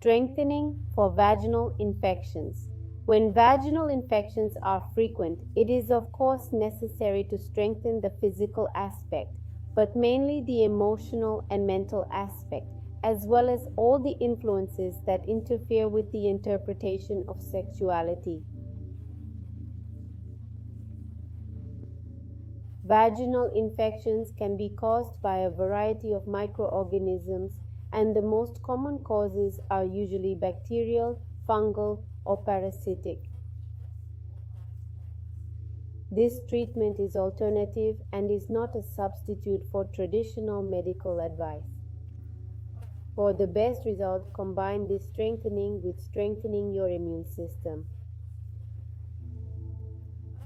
Strengthening for vaginal infections. When vaginal infections are frequent, it is of course necessary to strengthen the physical aspect, but mainly the emotional and mental aspect, as well as all the influences that interfere with the interpretation of sexuality. Vaginal infections can be caused by a variety of microorganisms, and the most common causes are usually bacterial, fungal, or parasitic. This treatment is alternative and is not a substitute for traditional medical advice. For the best result, combine this strengthening with strengthening your immune system.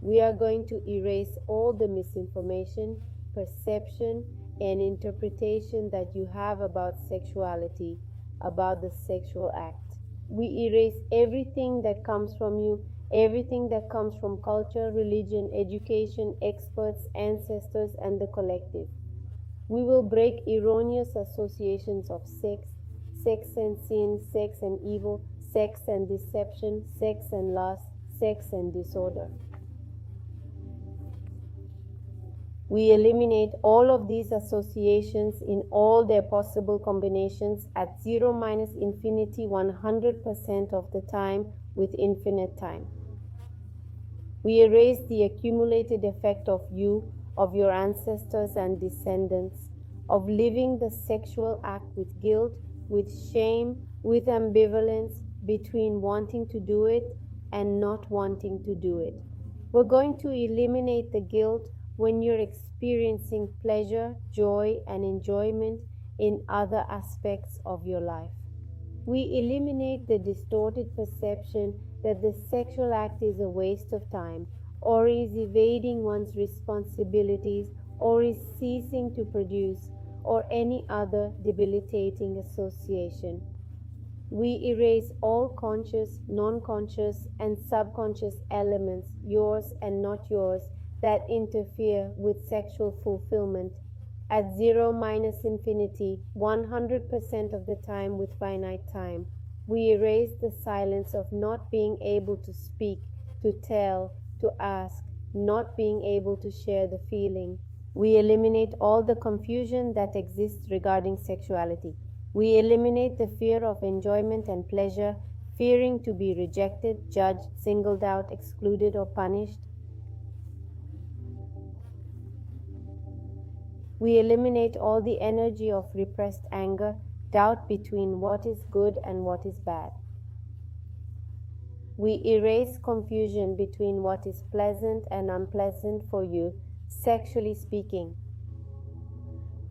We are going to erase all the misinformation, perception, and interpretation that you have about sexuality, about the sexual act. We erase everything that comes from you, everything that comes from culture, religion, education, experts, ancestors, and the collective. We will break erroneous associations of sex, sex and sin, sex and evil, sex and deception, sex and lust, sex and disorder. We eliminate all of these associations in all their possible combinations at 0 minus infinity 100% of the time with infinite time. We erase the accumulated effect of you, of your ancestors and descendants, of living the sexual act with guilt, with shame, with ambivalence between wanting to do it and not wanting to do it. We're going to eliminate the guilt when you're experiencing pleasure, joy, and enjoyment in other aspects of your life. We eliminate the distorted perception that the sexual act is a waste of time, or is evading one's responsibilities, or is ceasing to produce, or any other debilitating association. We erase all conscious, non-conscious, and subconscious elements, yours and not yours, that interfere with sexual fulfillment at 0 minus infinity 100% of the time with finite time. We erase the silence of not being able to speak, to tell, to ask, not being able to share the feeling. We eliminate all the confusion that exists regarding sexuality. We eliminate the fear of enjoyment and pleasure, fearing to be rejected, judged, singled out, excluded, or punished. We eliminate all the energy of repressed anger, doubt between what is good and what is bad. We erase confusion between what is pleasant and unpleasant for you, sexually speaking.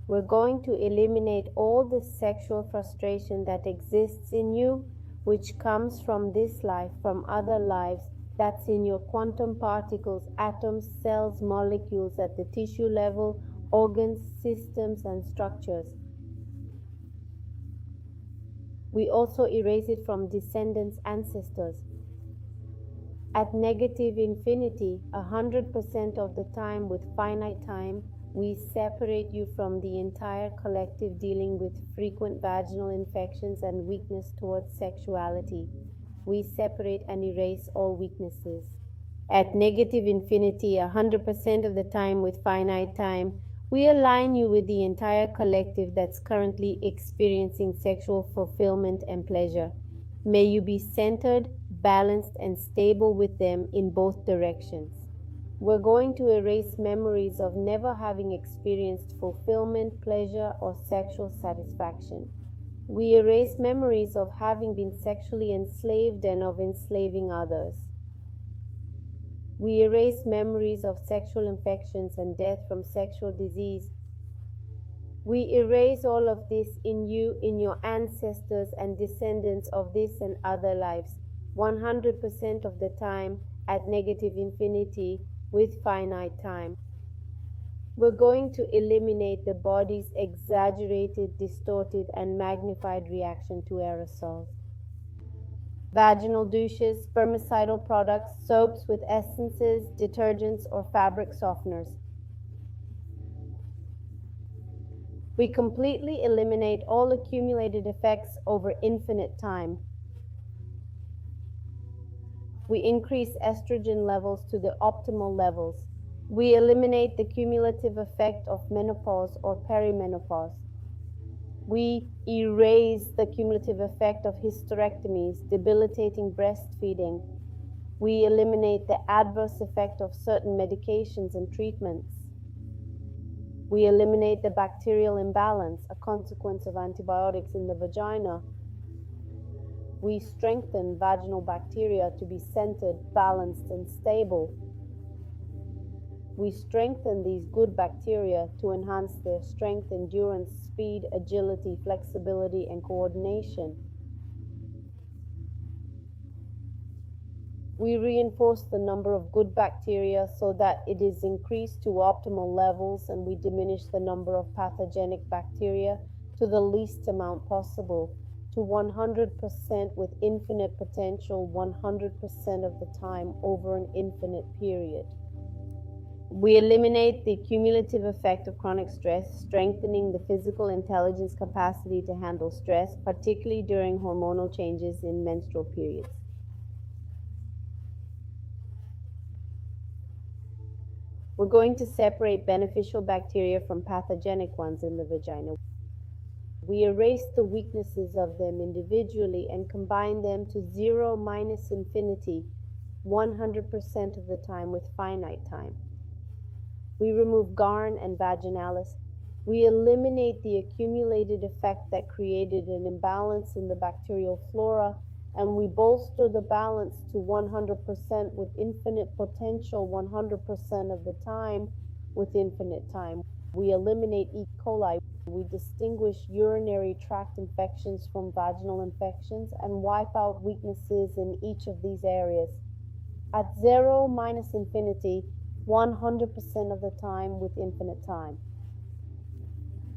We're going to eliminate all the sexual frustration that exists in you, which comes from this life, from other lives, that's in your quantum particles, atoms, cells, molecules at the tissue level, organs, systems, and structures. We also erase it from descendants, ancestors. At negative infinity, 100% of the time with finite time, we separate you from the entire collective dealing with frequent vaginal infections and weakness towards sexuality. We separate and erase all weaknesses. At negative infinity, 100% of the time with finite time, we align you with the entire collective that's currently experiencing sexual fulfillment and pleasure. May you be centered, balanced, and stable with them in both directions. We're going to erase memories of never having experienced fulfillment, pleasure, or sexual satisfaction. We erase memories of having been sexually enslaved and of enslaving others. We erase memories of sexual infections and death from sexual disease. We erase all of this in you, in your ancestors and descendants of this and other lives, 100% of the time at negative infinity with finite time. We're going to eliminate the body's exaggerated, distorted, and magnified reaction to aerosols. Vaginal douches, spermicidal products, soaps with essences, detergents, or fabric softeners. We completely eliminate all accumulated effects over infinite time. We increase estrogen levels to the optimal levels. We eliminate the cumulative effect of menopause or perimenopause. We erase the cumulative effect of hysterectomies, debilitating breastfeeding. We eliminate the adverse effect of certain medications and treatments. We eliminate the bacterial imbalance, a consequence of antibiotics in the vagina. We strengthen vaginal bacteria to be centered, balanced, and stable. We strengthen these good bacteria to enhance their strength, endurance, speed, agility, flexibility, and coordination. We reinforce the number of good bacteria so that it is increased to optimal levels, and we diminish the number of pathogenic bacteria to the least amount possible, to 100% with infinite potential 100% of the time over an infinite period. We eliminate the cumulative effect of chronic stress, strengthening the physical intelligence capacity to handle stress, particularly during hormonal changes in menstrual periods. We're going to separate beneficial bacteria from pathogenic ones in the vagina. We erase the weaknesses of them individually and combine them to 0 minus infinity 100% of the time with finite time. We remove Garn and Vaginalis. We eliminate the accumulated effect that created an imbalance in the bacterial flora, and we bolster the balance to 100% with infinite potential 100% of the time with infinite time. We eliminate E. coli. We distinguish urinary tract infections from vaginal infections and wipe out weaknesses in each of these areas. At 0 minus infinity, 100% of the time with infinite time.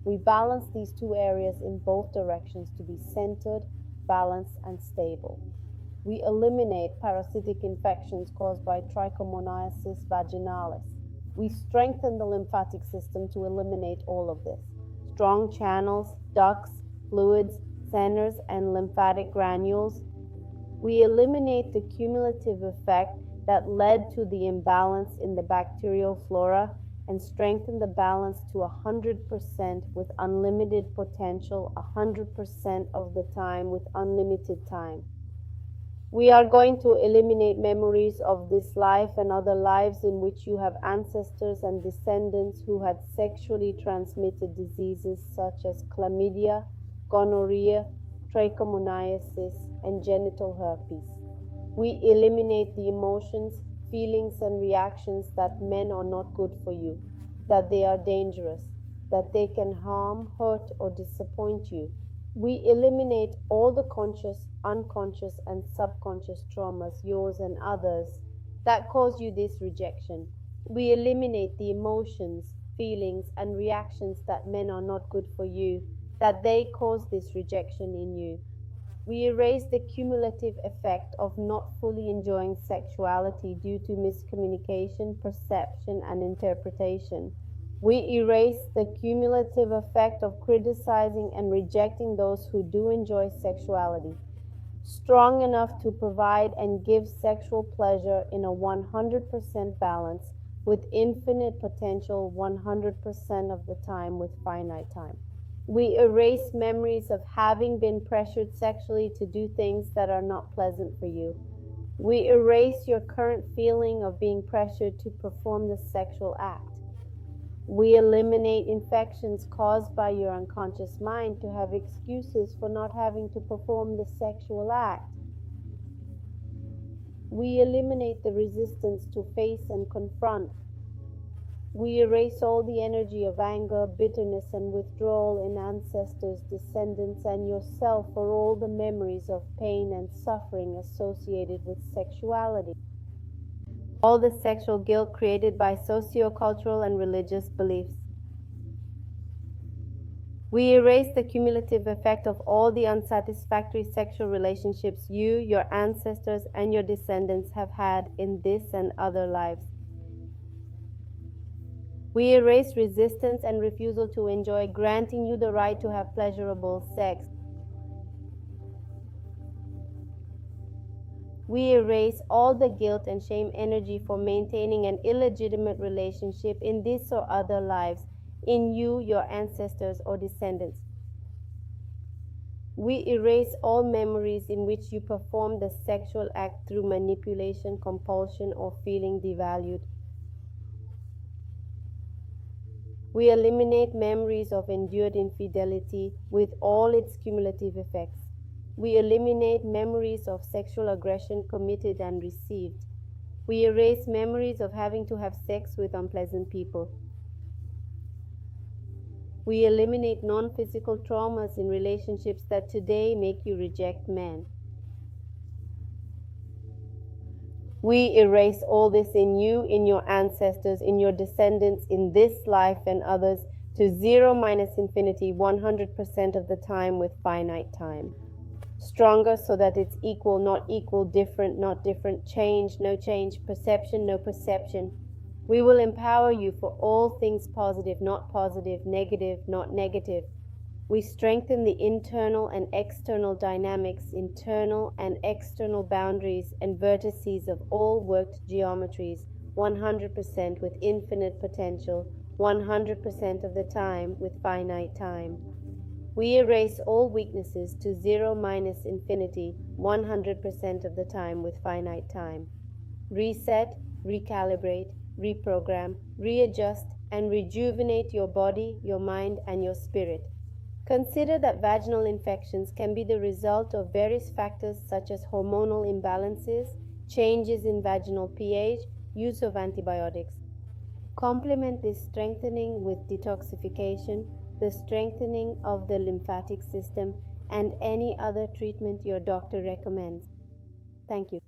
We balance these two areas in both directions to be centered, balanced, and stable. We eliminate parasitic infections caused by Trichomoniasis vaginalis. We strengthen the lymphatic system to eliminate all of this. Strong channels, ducts, fluids, centers, and lymphatic granules. We eliminate the cumulative effect that led to the imbalance in the bacterial flora and strengthen the balance to 100% with unlimited potential 100% of the time with unlimited time. We are going to eliminate memories of this life and other lives in which you have ancestors and descendants who had sexually transmitted diseases such as chlamydia, gonorrhea, trichomoniasis, and genital herpes. We eliminate the emotions, feelings, and reactions that men are not good for you, that they are dangerous, that they can harm, hurt, or disappoint you. We eliminate all the conscious, unconscious, and subconscious traumas, yours and others, that cause you this rejection. We eliminate the emotions, feelings, and reactions that men are not good for you, that they cause this rejection in you. We erase the cumulative effect of not fully enjoying sexuality due to miscommunication, perception, and interpretation. We erase the cumulative effect of criticizing and rejecting those who do enjoy sexuality, strong enough to provide and give sexual pleasure in a 100% balance with infinite potential 100% of the time with finite time. We erase memories of having been pressured sexually to do things that are not pleasant for you. We erase your current feeling of being pressured to perform the sexual act. We eliminate infections caused by your unconscious mind to have excuses for not having to perform the sexual act. We eliminate the resistance to face and confront. We erase all the energy of anger, bitterness, and withdrawal in ancestors, descendants, and yourself for all the memories of pain and suffering associated with sexuality. All the sexual guilt created by socio-cultural and religious beliefs. We erase the cumulative effect of all the unsatisfactory sexual relationships you, your ancestors, and your descendants have had in this and other lives. We erase resistance and refusal to enjoy, granting you the right to have pleasurable sex. We erase all the guilt and shame energy for maintaining an illegitimate relationship in this or other lives, in you, your ancestors, or descendants. We erase all memories in which you performed the sexual act through manipulation, compulsion, or feeling devalued. We eliminate memories of endured infidelity with all its cumulative effects. We eliminate memories of sexual aggression committed and received. We erase memories of having to have sex with unpleasant people. We eliminate non-physical traumas in relationships that today make you reject men. We erase all this in you, in your ancestors, in your descendants, in this life and others, to zero minus infinity 100% of the time with finite time. Stronger so that it's equal, not equal, different, not different, change, no change, perception, no perception. We will empower you for all things positive, not positive, negative, not negative. We strengthen the internal and external dynamics, internal and external boundaries and vertices of all worked geometries 100% with infinite potential, 100% of the time with finite time. We erase all weaknesses to zero minus infinity 100% of the time with finite time. Reset, recalibrate, reprogram, readjust, and rejuvenate your body, your mind, and your spirit. Consider that vaginal infections can be the result of various factors such as hormonal imbalances, changes in vaginal pH, use of antibiotics. Complement this strengthening with detoxification, the strengthening of the lymphatic system, and any other treatment your doctor recommends. Thank you.